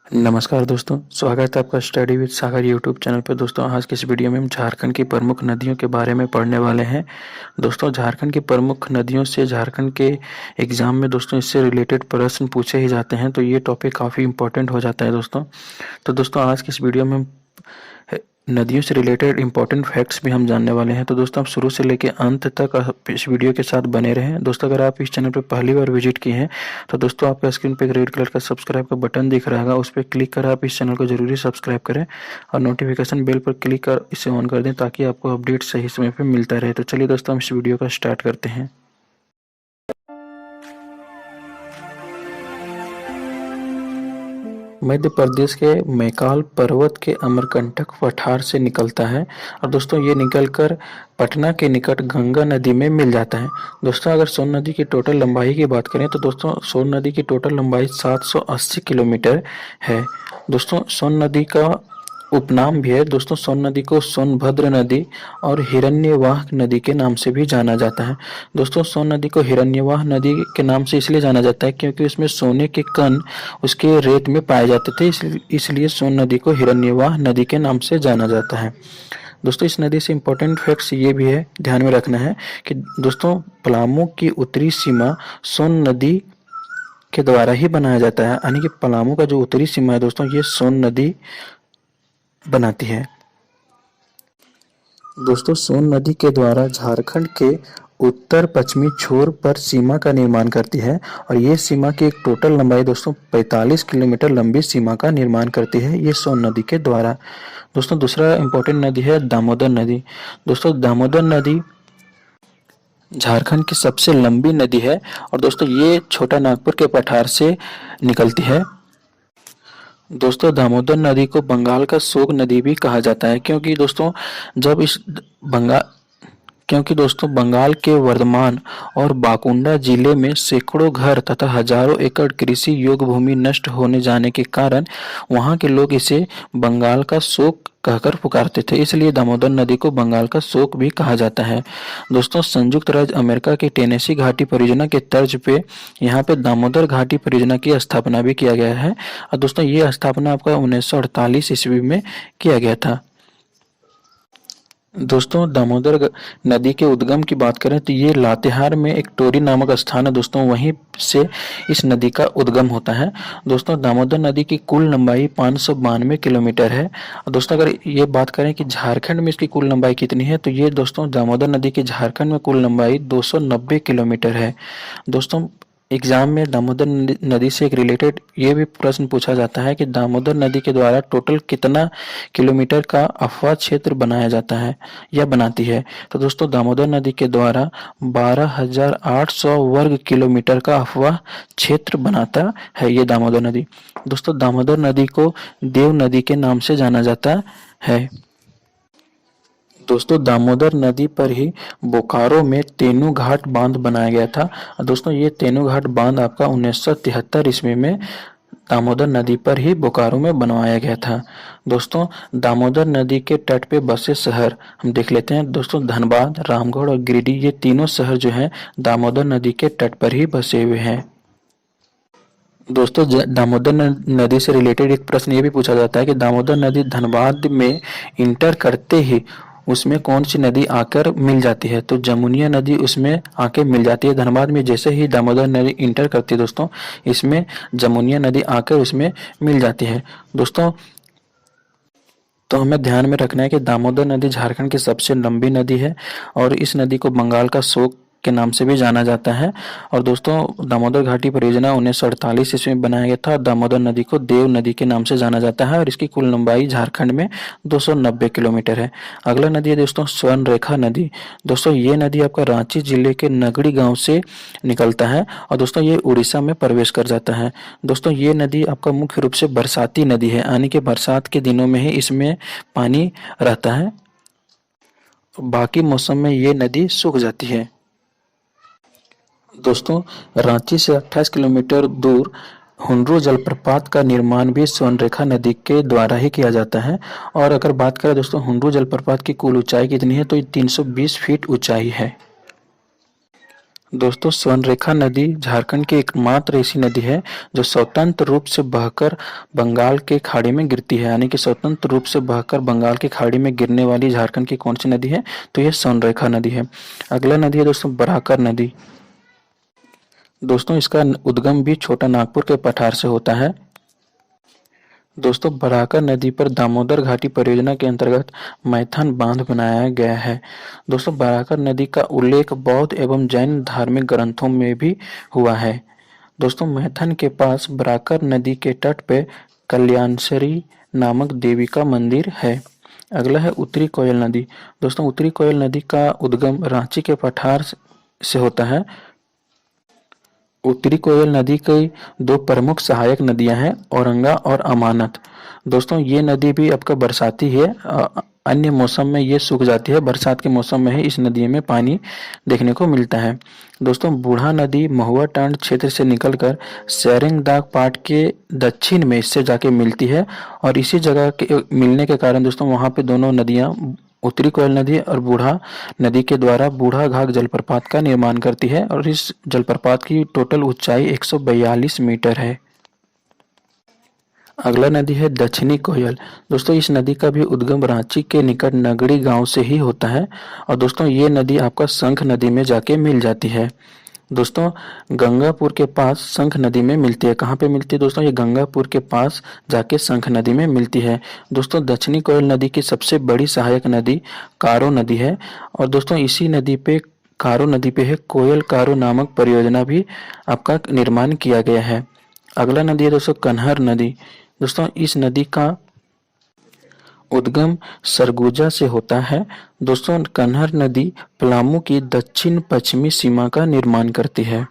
नमस्कार दोस्तों, स्वागत है आपका study with Sagar YouTube channel पर। दोस्तों, आज की इस वीडियो में हम झारखंड की प्रमुख नदियों के बारे में पढ़ने वाले हैं। दोस्तों, झारखंड की प्रमुख नदियों से झारखंड के एग्जाम में दोस्तों इससे रिलेटेड प्रश्न पूछे ही जाते हैं, तो ये टॉपिक काफ़ी इंपॉर्टेंट हो जाता है दोस्तों। तो दोस्तों, आज की इस वीडियो में हम नदियों से रिलेटेड इंपॉर्टेंट फैक्ट्स भी हम जानने वाले हैं। तो दोस्तों, आप शुरू से लेकर अंत तक आप इस वीडियो के साथ बने रहें। दोस्तों, अगर आप इस चैनल पर पहली बार विजिट किए हैं तो दोस्तों आपका स्क्रीन पे एक रेड कलर का सब्सक्राइब का बटन दिख रहा होगा, उस पर क्लिक कर आप इस चैनल को जरूरी सब्सक्राइब करें और नोटिफिकेशन बेल पर क्लिक कर इसे ऑन कर दें ताकि आपको अपडेट सही समय पर मिलता रहे। तो चलिए दोस्तों, हम इस वीडियो का स्टार्ट करते हैं। मध्य प्रदेश के मैकाल पर्वत के अमरकंटक पठार से निकलता है और दोस्तों ये निकलकर पटना के निकट गंगा नदी में मिल जाता है। दोस्तों, अगर सोन नदी की टोटल लंबाई की बात करें तो दोस्तों सोन नदी की टोटल लंबाई 780 किलोमीटर है। दोस्तों, सोन नदी का उपनाम भी है। दोस्तों, सोन नदी को सोनभद्र नदी और हिरण्यवाह नदी के नाम से भी जाना जाता है। दोस्तों, सोन नदी को हिरण्यवाह नदी के नाम से इसलिए जाना जाता है क्योंकि उसमें सोने के कण उसके रेत में पाए जाते थे, इसलिए सोन नदी को हिरण्यवाह नदी के नाम से जाना जाता है। दोस्तों, इस नदी से इम्पोर्टेंट फैक्ट्स ये भी है, ध्यान में रखना है कि दोस्तों पलामू की उत्तरी सीमा सोन नदी के द्वारा ही बनाया जाता है, यानी कि पलामू का जो उत्तरी सीमा है दोस्तों ये सोन नदी बनाती है। दोस्तों, सोन नदी के द्वारा झारखंड के उत्तर पश्चिमी छोर पर सीमा का निर्माण करती है और ये सीमा की एक टोटल लंबाई दोस्तों 45 किलोमीटर लंबी सीमा का निर्माण करती है ये सोन नदी के द्वारा। दोस्तों, दूसरा इंपॉर्टेंट नदी है दामोदर नदी। दोस्तों, दामोदर नदी झारखंड की सबसे लंबी नदी है और दोस्तों ये छोटा नागपुर के पठार से निकलती है। दोस्तों, दामोदर नदी को बंगाल का शोक नदी भी कहा जाता है जब इस बंगाल क्योंकि दोस्तों बंगाल के वर्धमान और बांकुड़ा जिले में सैकड़ों घर तथा हजारों एकड़ कृषि योग्य भूमि नष्ट होने जाने के कारण वहां के लोग इसे बंगाल का शोक कहकर पुकारते थे, इसलिए दामोदर नदी को बंगाल का शोक भी कहा जाता है। दोस्तों, संयुक्त राज्य अमेरिका की टेनेसी घाटी परियोजना के तर्ज पे यहाँ पे दामोदर घाटी परियोजना की स्थापना भी किया गया है और दोस्तों ये स्थापना आपका 1948 ईस्वी में किया गया था। दोस्तों, नदी के उद्गम की बात करें तो ये लातेहार में एक टोरी नामक स्थान है दोस्तों, वहीं से इस नदी का उद्गम होता है। दोस्तों, दामोदर नदी की कुल लंबाई 592 किलोमीटर है। दोस्तों, अगर ये बात करें कि झारखंड में इसकी कुल लंबाई कितनी है तो ये दोस्तों दामोदर नदी की झारखंड में कुल लंबाई 290 किलोमीटर है। दोस्तों, एग्जाम में दामोदर नदी से एक रिलेटेड ये भी प्रश्न पूछा जाता है कि दामोदर नदी के द्वारा टोटल कितना किलोमीटर का अफवाह क्षेत्र बनाया जाता है या बनाती है। तो दोस्तों, दामोदर नदी के द्वारा 12,800 वर्ग किलोमीटर का अफवाह क्षेत्र बनाता है ये दामोदर नदी। दोस्तों, दामोदर नदी को देव नदी के नाम से जाना जाता है। दोस्तों, दामोदर नदी पर ही बोकारो में तेनू घाट बांध बनाया गया था। दोस्तों, ये तेनू घाट बांध आपका 1973 ईस्वी में दामोदर नदी पर ही बोकारो में बनवाया गया था। दोस्तों, दामोदर नदी के तट पे बसे शहर हम देख लेते हैं। दोस्तों, धनबाद, रामगढ़ और गिरिडीह ये तीनों शहर जो हैं दामोदर नदी के तट पर ही बसे हुए हैं। दोस्तों, दामोदर नदी से रिलेटेड एक प्रश्न ये भी पूछा जाता है कि दामोदर नदी धनबाद में इंटर करते ही उसमें कौन सी नदी आकर मिल जाती है, तो जमुनिया नदी उसमें आके मिल जाती है। धनबाद में जैसे ही दामोदर नदी इंटर करती है दोस्तों इसमें जमुनिया नदी आकर उसमें मिल जाती है। दोस्तों, तो हमें ध्यान में रखना है कि दामोदर नदी झारखंड की सबसे लंबी नदी है और इस नदी को बंगाल का शोक के नाम से भी जाना जाता है। और दोस्तों, दामोदर घाटी परियोजना 1948 ईस्वी में बनाया गया था और दामोदर नदी को देव नदी के नाम से जाना जाता है और इसकी कुल लंबाई झारखंड में 290 किलोमीटर है। अगला नदी है दोस्तों स्वर्णरेखा नदी। दोस्तों, ये नदी आपका रांची जिले के नगड़ी गांव से निकलता है और दोस्तों ये उड़ीसा में प्रवेश कर जाता है। दोस्तों, ये नदी आपका मुख्य रूप से बरसाती नदी है, यानी कि बरसात के दिनों में ही इसमें पानी रहता है, बाकी मौसम में ये नदी सूख जाती है। दोस्तों, रांची से 28 किलोमीटर दूर हुंड्रू जलप्रपात का निर्माण भी स्वर्णरेखा नदी के द्वारा ही किया जाता है। और अगर बात करें दोस्तों हुंड्रू जलप्रपात की कुल ऊंचाई कितनी है तो ये 320 फीट ऊंचाई है। दोस्तों स्वर्णरेखा नदी झारखंड की एकमात्र ऐसी नदी है जो स्वतंत्र रूप से बहकर बंगाल के खाड़ी में गिरती है। यानी कि स्वतंत्र रूप से बहकर बंगाल की खाड़ी में गिरने वाली झारखंड की कौन सी नदी है? तो यह स्वर्णरेखा नदी है। अगला नदी है दोस्तों बराकर नदी। दोस्तों इसका उद्गम भी छोटा नागपुर के पठार से होता है। दोस्तों बराकर नदी पर दामोदर घाटी परियोजना के अंतर्गत मैथन बांध बनाया गया है। दोस्तों बराकर नदी का उल्लेख बौद्ध एवं जैन धार्मिक ग्रंथों में भी हुआ है। दोस्तों मैथन के पास बराकर नदी के तट पे कल्याणसरी नामक देवी का मंदिर है। अगला है उत्तरी कोयल नदी। दोस्तों उत्तरी कोयल नदी का उद्गम रांची के पठार से होता है। उत्तरी कोयल नदी की दो प्रमुख सहायक नदियां हैं, औरंगा और अमानत। दोस्तों ये नदी भी आपका बरसाती है, अन्य मौसम में ये सूख जाती है, बरसात के मौसम में ही इस नदी में पानी देखने को मिलता है। दोस्तों बूढ़ा नदी महुआ टांड क्षेत्र से निकलकर सेरेंगदाग पाट के दक्षिण में इससे जाके मिलती है और इसी जगह के मिलने के कारण दोस्तों वहाँ पे दोनों नदियाँ उत्तरी कोयल नदी और बूढ़ा नदी के द्वारा बूढ़ा घाघ जलप्रपात का निर्माण करती है और इस जलप्रपात की टोटल ऊंचाई 142 मीटर है। अगला नदी है दक्षिणी कोयल। दोस्तों इस नदी का भी उद्गम रांची के निकट नगड़ी गांव से ही होता है और दोस्तों ये नदी आपका शंख नदी में जाके मिल जाती है। दोस्तों गंगापुर के पास शंख नदी में मिलती है। कहाँ पे मिलती है दोस्तों? ये गंगापुर के पास जाके शंख नदी में मिलती है। दोस्तों दक्षिणी कोयल नदी की सबसे बड़ी सहायक नदी कारो नदी है और दोस्तों इसी नदी पे कारो नदी पे है कोयल कारो नामक परियोजना भी आपका निर्माण किया गया है। अगला नदी है दोस्तों कन्हर नदी। दोस्तों इस नदी का उद्गम सरगुजा से होता है। दोस्तों कन्हर नदी पलामू की दक्षिण पश्चिमी सीमा का निर्माण करती है।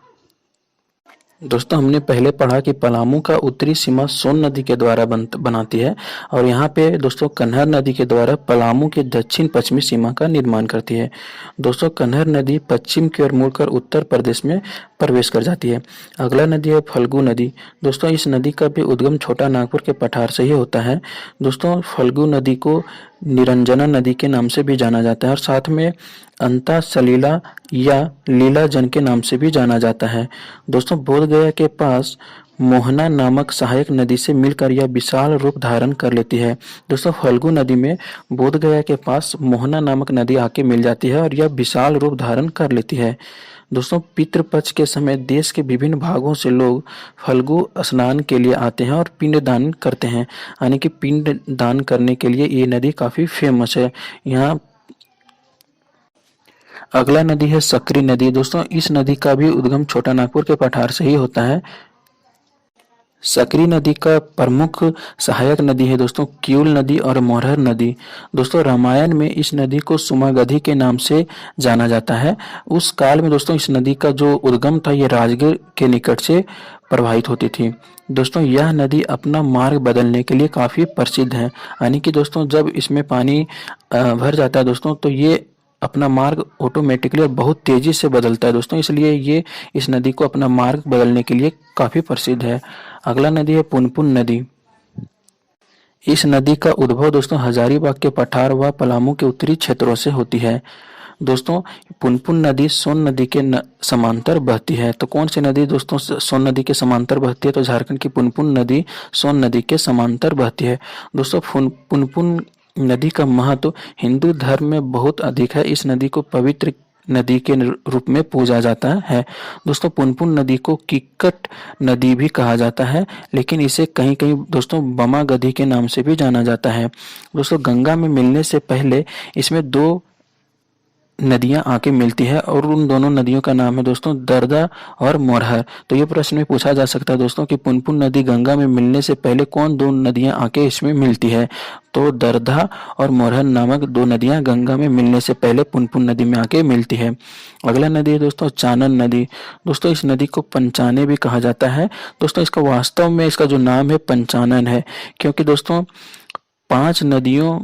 दोस्तों हमने पहले पढ़ा कि पलामू का उत्तरी सीमा सोन नदी के द्वारा बनाती है और यहाँ पे दोस्तों कन्हर नदी के द्वारा पलामू के दक्षिण पश्चिमी सीमा का निर्माण करती है। दोस्तों कन्हर नदी पश्चिम की ओर मुड़कर उत्तर प्रदेश में प्रवेश कर जाती है। अगला नदी है फल्गु नदी। दोस्तों इस नदी का भी उद्गम छोटा नागपुर के पठार से ही होता है। दोस्तों फल्गु नदी को निरंजना नदी के नाम से भी जाना जाता है और साथ में अंता सलीला या लीला जन के नाम से भी जाना जाता है। दोस्तों बोधगया के पास मोहना नामक सहायक नदी से मिलकर यह विशाल रूप धारण कर लेती है। दोस्तों फल्गु नदी में बोधगया के पास मोहना नामक नदी आके मिल जाती है और यह विशाल रूप धारण कर लेती है। दोस्तों पितृपक्ष के समय देश के विभिन्न भागों से लोग फल्गु स्नान के लिए आते हैं और पिंड दान करते हैं। यानी कि पिंड दान करने के लिए ये नदी काफी फेमस है। यहाँ अगला नदी है सकरी नदी। दोस्तों इस नदी का भी उद्गम छोटा नागपुर के पठार से ही होता है। सकरी नदी का प्रमुख सहायक नदी है दोस्तों किउल नदी और मोरहर नदी। दोस्तों रामायण में इस नदी को सुमागधी के नाम से जाना जाता है। उस काल में दोस्तों इस नदी का जो उद्गम था ये राजगीर के निकट से प्रवाहित होती थी। दोस्तों यह नदी अपना मार्ग बदलने के लिए काफी प्रसिद्ध है। यानी कि दोस्तों जब इसमें पानी भर जाता है दोस्तों तो ये अपना मार्ग ऑटोमेटिकली और बहुत तेजी से बदलता है दोस्तों, इसलिए ये इस नदी को अपना मार्ग बदलने के लिए काफी प्रसिद्ध है। अगला नदी है पुनपुन नदी। इस नदी का उद्भव दोस्तों हजारीबाग के पठार व पलामू के उत्तरी क्षेत्रों से होती है। दोस्तों पुनपुन नदी सोन नदी के समांतर बहती है। तो कौन सी नदी दोस्तों सोन नदी के समांतर बहती है? तो झारखंड की पुनपुन नदी सोन नदी के समांतर बहती है। दोस्तों पुनपुन नदी का महत्व हिंदू धर्म में बहुत अधिक है। इस नदी को पवित्र नदी के रूप में पूजा जाता है। दोस्तों पुनपुन नदी को किक्कट नदी भी कहा जाता है, लेकिन इसे कहीं कहीं दोस्तों बमा गधी के नाम से भी जाना जाता है। दोस्तों गंगा में मिलने से पहले इसमें दो नदियां आके मिलती है और उन दोनों नदियों का नाम है दोस्तों दरदा और मोरहर। तो ये प्रश्न में पूछा जा सकता है दोस्तों कि पुनपुन नदी गंगा में मिलने से पहले कौन दो नदियां आके इसमें मिलती है? तो दरदा और मोरहर नामक दो नदियां गंगा में मिलने से पहले पुनपुन नदी में आके मिलती है। अगला नदी है दोस्तों चानन नदी। दोस्तों इस नदी को पंचाने भी कहा जाता है। दोस्तों इसका वास्तव में इसका जो नाम है पंचानन है, क्योंकि दोस्तों 5 नदियों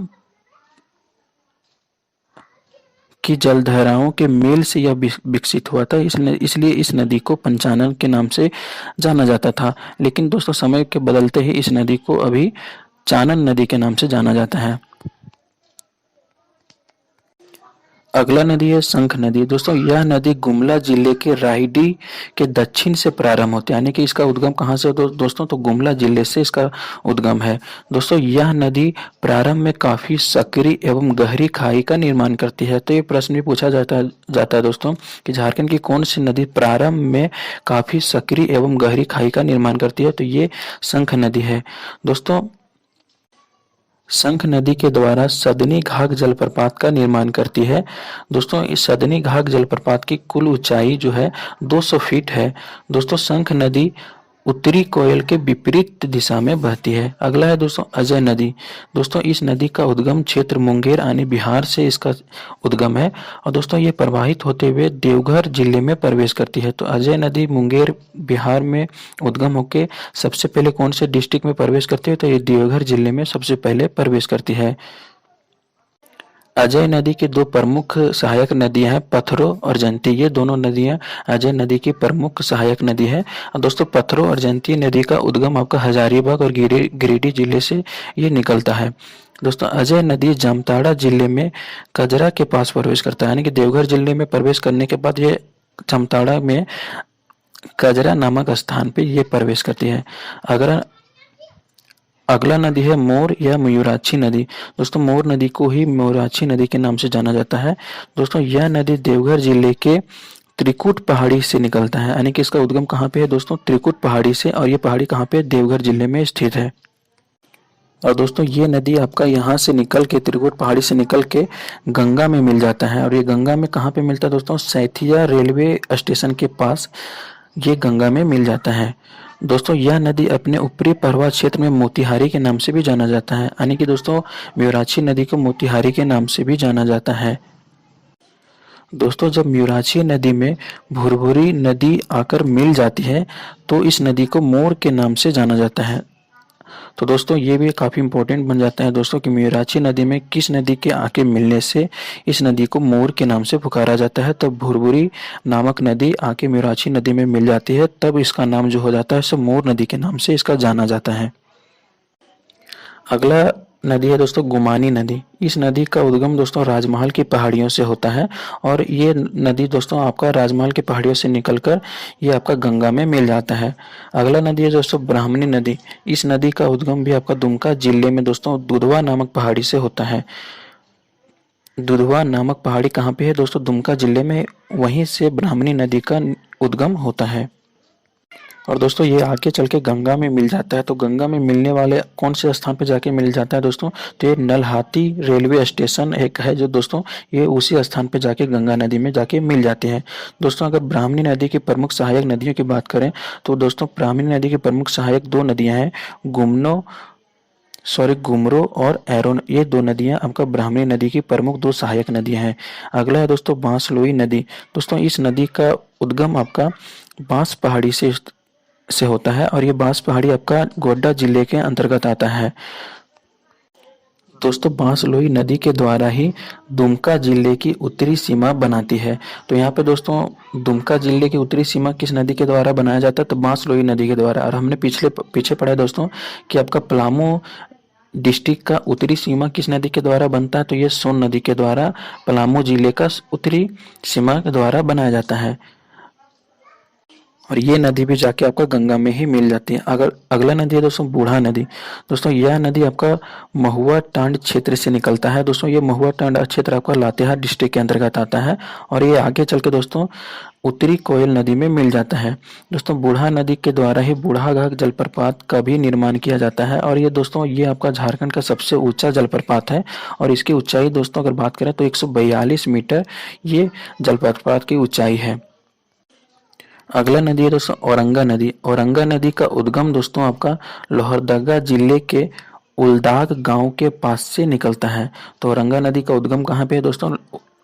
की जलधाराओं के मेल से यह विकसित हुआ था, इसलिए इस नदी को पंचानन के नाम से जाना जाता था। लेकिन दोस्तों समय के बदलते ही इस नदी को अभी चानन नदी के नाम से जाना जाता है। अगला नदी है शंख नदी। दोस्तों यह नदी गुमला जिले के रायडी के दक्षिण से प्रारंभ होती है, यानी कि इसका उद्गम कहाँ से दोस्तों, तो गुमला जिले से इसका उद्गम है। दोस्तों यह नदी प्रारंभ में काफी सकरी एवं गहरी खाई का निर्माण करती है। तो ये प्रश्न भी पूछा जाता है दोस्तों कि झारखंड की कौन सी नदी प्रारंभ में काफी सकरी एवं गहरी खाई का निर्माण करती है, तो ये शंख नदी है। दोस्तों शंख नदी के द्वारा सदनी घाघ जलप्रपात का निर्माण करती है। दोस्तों इस सदनी घाघ जलप्रपात की कुल ऊंचाई जो है 200 फीट है। दोस्तों शंख नदी उत्तरी कोयल के विपरीत दिशा में बहती है। अगला है दोस्तों अजय नदी। दोस्तों इस नदी का उद्गम क्षेत्र मुंगेर यानी बिहार से इसका उद्गम है और दोस्तों ये प्रवाहित होते हुए देवघर जिले में प्रवेश करती है। तो अजय नदी मुंगेर बिहार में उद्गम होकर सबसे पहले कौन से डिस्ट्रिक्ट में प्रवेश करती है, तो ये देवघर जिले में सबसे पहले प्रवेश करती है। अजय नदी की दो प्रमुख सहायक नदियां हैं पथरो और जयंती। ये दोनों नदियां अजय नदी की प्रमुख सहायक नदी है। और दोस्तों पथरो और जयंती नदी का उद्गम आपका हजारीबाग और गिरिडीह जिले से ये निकलता है। दोस्तों अजय नदी जामताड़ा जिले में कजरा के पास प्रवेश करता है, यानी कि देवघर जिले में प्रवेश करने के बाद ये जामताड़ा में कजरा नामक स्थान पे ये प्रवेश करती है। अगर अगला नदी है मोर या मयूराक्षी नदी। दोस्तों मोर नदी को ही मयूराक्षी नदी के नाम से जाना जाता है। दोस्तों यह नदी देवघर जिले के त्रिकुट पहाड़ी से निकलता है, यानी कि इसका उद्गम कहाँ पे है दोस्तों, त्रिकुट पहाड़ी से, और ये पहाड़ी कहाँ पे, देवघर जिले में स्थित है। और दोस्तों ये नदी आपका यहाँ से निकल के त्रिकुट पहाड़ी से निकल के गंगा में मिल जाता है। और ये गंगा में कहाँ पे मिलता है दोस्तों, सैथिया रेलवे स्टेशन के पास ये गंगा में मिल जाता है। दोस्तों यह नदी अपने ऊपरी प्रवाह क्षेत्र में मोतिहारी के नाम से भी जाना जाता है, यानी कि दोस्तों म्यूराक्षी नदी को मोतिहारी के नाम से भी जाना जाता है। दोस्तों जब म्यूराक्षी नदी में भुरभुरी नदी आकर मिल जाती है तो इस नदी को मोर के नाम से जाना जाता है। तो दोस्तों ये भी काफ़ी इंपॉर्टेंट बन जाता है दोस्तों कि म्यूराक्षी नदी में किस नदी के आके मिलने से इस नदी को मोर के नाम से पुकारा जाता है। तब भुरभुरी नामक नदी आके म्यूराक्षी नदी में मिल जाती है, तब इसका नाम जो हो जाता है सो मोर नदी के नाम से इसका जाना जाता है। अगला नदी है दोस्तों गुमानी नदी। इस नदी का उद्गम दोस्तों राजमहल की पहाड़ियों से होता है और ये नदी दोस्तों आपका राजमहल की पहाड़ियों से निकलकर ये आपका गंगा में मिल जाता है। अगला नदी है दोस्तों ब्राह्मणी नदी। इस नदी का उद्गम भी आपका दुमका जिले में दोस्तों दुधवा नामक पहाड़ी से होता है। दुधवा नामक पहाड़ी कहाँ पे है दोस्तों, दुमका जिले में, वहीं से ब्राह्मणी नदी का उद्गम होता है। और दोस्तों ये आगे चल के गंगा में मिल जाता है। तो गंगा में मिलने वाले कौन से स्थान पे जाके मिल जाता है दोस्तों, तो ये नलहाटी रेलवे स्टेशन एक है जो दोस्तों ये उसी स्थान पे जाके गंगा नदी में जाके मिल जाते हैं। दोस्तों अगर ब्राह्मणी नदी की प्रमुख सहायक नदियों की बात करें तो दोस्तों ब्राह्मणी नदी की प्रमुख सहायक दो नदियां हैं, गुमरो और एरोन। ये दो नदियां आपका ब्राह्मणी नदी की प्रमुख दो सहायक नदियां हैं। अगला है दोस्तों बांसलोई नदी। दोस्तों इस नदी का उद्गम आपका बांस पहाड़ी से होता है और ये बांस पहाड़ी आपका गोड्डा जिले के अंतर्गत आता है। दोस्तों बांसलोई नदी के द्वारा ही दुमका जिले की उत्तरी सीमा बनाती है। तो यहाँ पे दोस्तों दुमका जिले की उत्तरी सीमा किस नदी के द्वारा बनाया जाता है, तो बांसलोई नदी के द्वारा। और हमने पीछे पढ़ा है दोस्तों कि आपका पलामू डिस्ट्रिक्ट का उत्तरी सीमा किस नदी के द्वारा बनता है, तो ये सोन नदी के द्वारा पलामू जिले का उत्तरी सीमा के द्वारा बनाया जाता है। और ये नदी भी जाके आपका गंगा में ही मिल जाती है। अगर अगला नदी है दोस्तों बूढ़ा नदी। दोस्तों यह नदी आपका महुआ टांड क्षेत्र से निकलता है। दोस्तों ये महुआ टांड क्षेत्र आपका लातेहार डिस्ट्रिक्ट के अंतर्गत आता है और ये आगे चल के दोस्तों उत्तरी कोयल नदी में मिल जाता है। दोस्तों बूढ़ा नदी के द्वारा ही बूढ़ाघाट जलप्रपात का भी निर्माण किया जाता है और ये दोस्तों ये आपका झारखंड का सबसे ऊंचा जलप्रपात है और इसकी ऊंचाई दोस्तों अगर बात करें तो 142 मीटर ये जलप्रपात की ऊंचाई है। अगला नदी है दोस्तों औरंगा नदी। औरंगा नदी का उद्गम दोस्तों आपका लोहरदगा जिले के उलदाग गांव के पास से निकलता है। तो औरंगा नदी का उद्गम कहाँ पे है दोस्तों,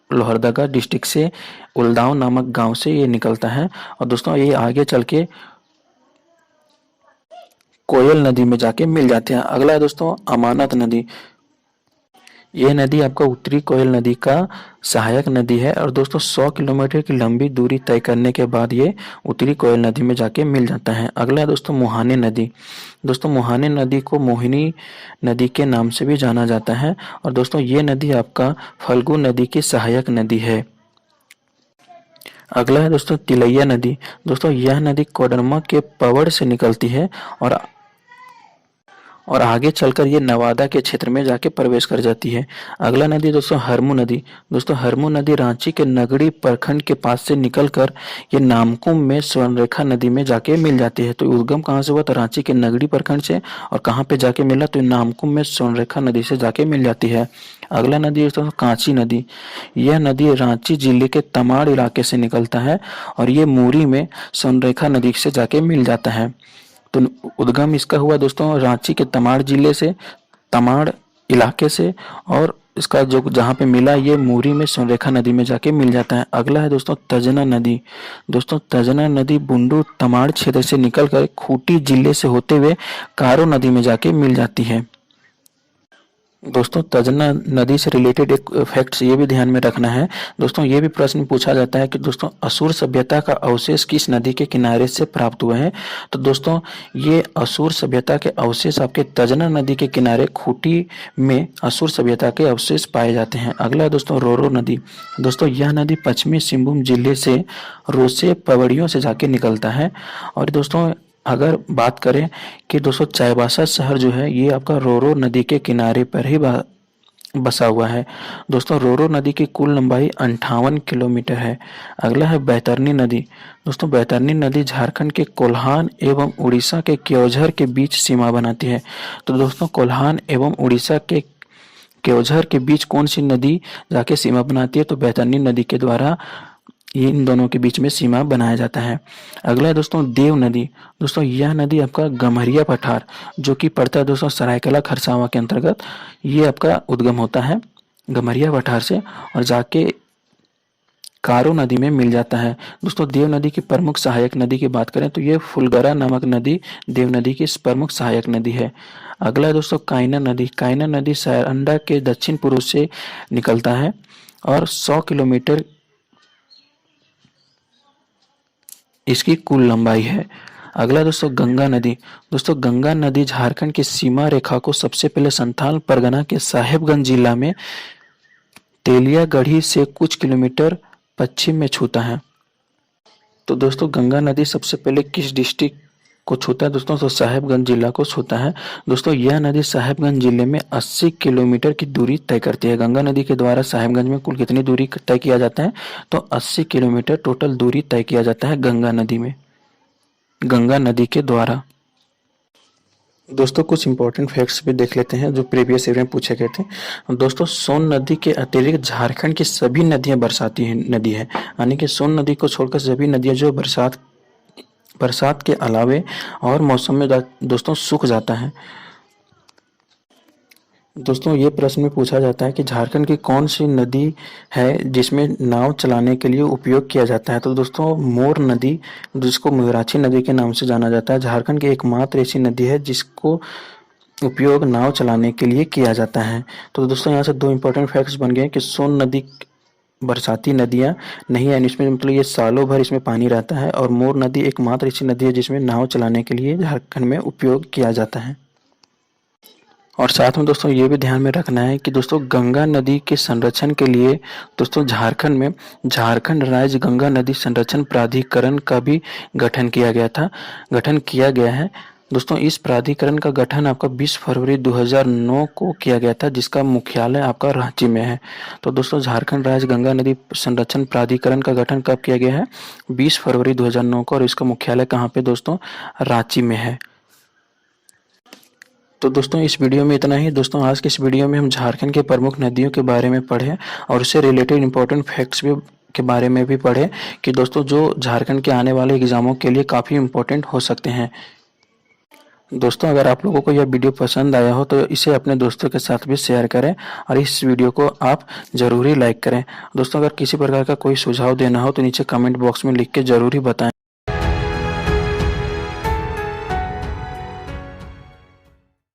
लोहरदगा डिस्ट्रिक्ट से उलदाव नामक गांव से ये निकलता है और दोस्तों ये आगे चल के कोयल नदी में जाके मिल जाते हैं। अगला है दोस्तों अमानत नदी। ये नदी आपका उत्तरी कोयल नदी का सहायक नदी है और दोस्तों 100 किलोमीटर की लंबी दूरी तय करने के बाद ये उत्तरी कोयल नदी में जाके मिल जाता है। अगला है दोस्तों मुहाने नदी। दोस्तों मुहाने नदी को मोहिनी नदी के नाम से भी जाना जाता है और दोस्तों ये नदी आपका फल्गु नदी की सहायक नदी है। अगला है दोस्तों तिलैया नदी। दोस्तों यह नदी कोडरमा के पवड़ से निकलती है और आगे चलकर ये नवादा के क्षेत्र में जाके प्रवेश कर जाती है। अगला नदी दोस्तों हरमू नदी। दोस्तों हरमू नदी रांची के नगड़ी प्रखंड के पास से निकलकर ये नामकुम में स्वर्णरेखा नदी में जाके मिल जाती है। तो उद्गम कहाँ से हुआ? तो रांची के नगड़ी प्रखंड से, और कहाँ पे जाके मिला? तो नामकुम में स्वर्णरेखा नदी से जाके मिल जाती है। अगला नदी दोस्तों कांची नदी। यह नदी रांची जिले के तमाड़ इलाके से निकलता है और ये मूरी में स्वर्णरेखा नदी से जाके मिल जाता है। तो उद्गम इसका हुआ दोस्तों रांची के तमाड़ जिले से, तमाड़ इलाके से, और इसका जो जहाँ पे मिला ये मूरी में स्वर्णरेखा नदी में जाके मिल जाता है। अगला है दोस्तों तजना नदी। दोस्तों तजना नदी बुंडू तमाड़ क्षेत्र से निकलकर खूंटी जिले से होते हुए कारो नदी में जाके मिल जाती है। दोस्तों तजना नदी से रिलेटेड एक फैक्ट्स ये भी ध्यान में रखना है। दोस्तों ये भी प्रश्न पूछा जाता है कि दोस्तों असुर सभ्यता का अवशेष किस नदी के किनारे से प्राप्त हुए हैं? तो दोस्तों ये असुर सभ्यता के अवशेष आपके तजना नदी के किनारे खूंटी में असुर सभ्यता के अवशेष पाए जाते हैं। अगला दोस्तों रोरो नदी। दोस्तों यह नदी पश्चिमी सिंहभूम जिले से रोसे पवड़ियों से जाके निकलता है। और दोस्तों अगर बात करें कि दोस्तों चाईबासा शहर जो है ये आपका रोरो नदी के किनारे पर ही बसा हुआ है। दोस्तों रोरो नदी की कुल लंबाई 58 किलोमीटर है। अगला है बैतरनी नदी। दोस्तों बैतरनी नदी झारखंड के कोल्हान एवं उड़ीसा के केओझर के बीच सीमा बनाती है। तो दोस्तों कोल्हान एवं उड़ीसा के केओझर के बीच कौन सी नदी जाके सीमा बनाती है? तो बैतरनी नदी के द्वारा इन दोनों के बीच में सीमा बनाया जाता है। अगला है दोस्तों देव नदी। दोस्तों यह नदी आपका गम्हरिया पठार जो कि पड़ता है दोस्तों सरायकला खरसावां के अंतर्गत, ये आपका उद्गम होता है गम्हरिया पठार से और जाके कारो नदी में मिल जाता है। दोस्तों देव नदी की प्रमुख सहायक नदी की बात करें तो ये फुलगरा नामक नदी देव नदी की प्रमुख सहायक नदी है। अगला है दोस्तों कायना नदी। कायना नदी सारंडा के दक्षिण पूर्व से निकलता है और 100 किलोमीटर इसकी कुल लंबाई है। अगला दोस्तों गंगा नदी। दोस्तों गंगा नदी झारखंड की सीमा रेखा को सबसे पहले संथाल परगना के साहेबगंज जिला में तेलियागढ़ी से कुछ किलोमीटर पश्चिम में छूता है। तो दोस्तों गंगा नदी सबसे पहले किस डिस्ट्रिक्ट को छूता है? दोस्तों तो साहेबगंज जिला को छूता है। दोस्तों यह नदी साहेबगंज जिले में 80 किलोमीटर की दूरी तय करती है। गंगा नदी के द्वारा साहेबगंज में कुल कितनी दूरी तय किया जाता है? तो 80 किलोमीटर टोटल दूरी तय किया जाता है गंगा नदी में, गंगा नदी के द्वारा। दोस्तों कुछ इंपॉर्टेंट फैक्ट्स भी देख लेते हैं जो प्रीवियस ईयर में पूछे गए थे। दोस्तों सोन नदी के अतिरिक्त झारखंड की सभी नदियां बरसाती नदी है, यानी कि सोन नदी को छोड़कर सभी नदियां जो बरसात के अलावे और मौसम में दोस्तों सूख जाता है। दोस्तों ये प्रश्न में पूछा जाता है कि झारखंड की कौन सी नदी है जिसमें नाव चलाने के लिए उपयोग किया जाता है? तो दोस्तों मोर नदी, जिसको मयूराक्षी नदी के नाम से जाना जाता है, झारखंड की एकमात्र ऐसी नदी है जिसको उपयोग नाव चलाने के लिए किया जाता है। तो दोस्तों यहाँ से दो इंपॉर्टेंट फैक्ट्स बन गए कि सोन नदी बरसाती नदियाँ नहीं है, इसमें मतलब ये सालों भर इसमें पानी रहता है, और मोर नदी एकमात्र ऐसी नदी है जिसमें नाव चलाने के लिए झारखंड में उपयोग किया जाता है। और साथ में दोस्तों ये भी ध्यान में रखना है कि दोस्तों गंगा नदी के संरक्षण के लिए दोस्तों झारखंड में झारखंड राज्य गंगा नदी संरक्षण प्राधिकरण का भी गठन किया गया है। दोस्तों इस प्राधिकरण का गठन आपका 20 फरवरी 2009 को किया गया था, जिसका मुख्यालय आपका रांची में है। तो दोस्तों झारखंड राज्य गंगा नदी संरक्षण प्राधिकरण का गठन कब किया गया है? 20 फरवरी 2009 को, और इसका मुख्यालय कहाँ पे दोस्तों? रांची में है। तो दोस्तों इस वीडियो में इतना ही। दोस्तों आज के इस वीडियो में हम झारखंड के प्रमुख नदियों के बारे में पढ़े और उससे रिलेटेड इंपॉर्टेंट फैक्ट्स भी के बारे में भी पढ़े कि दोस्तों जो झारखंड के आने वाले एग्जामों के लिए काफ़ी इम्पोर्टेंट हो सकते हैं। दोस्तों अगर आप लोगों को यह वीडियो पसंद आया हो तो इसे अपने दोस्तों के साथ भी शेयर करें और इस वीडियो को आप ज़रूरी लाइक करें। दोस्तों अगर किसी प्रकार का कोई सुझाव देना हो तो नीचे कमेंट बॉक्स में लिख के ज़रूरी बताएं।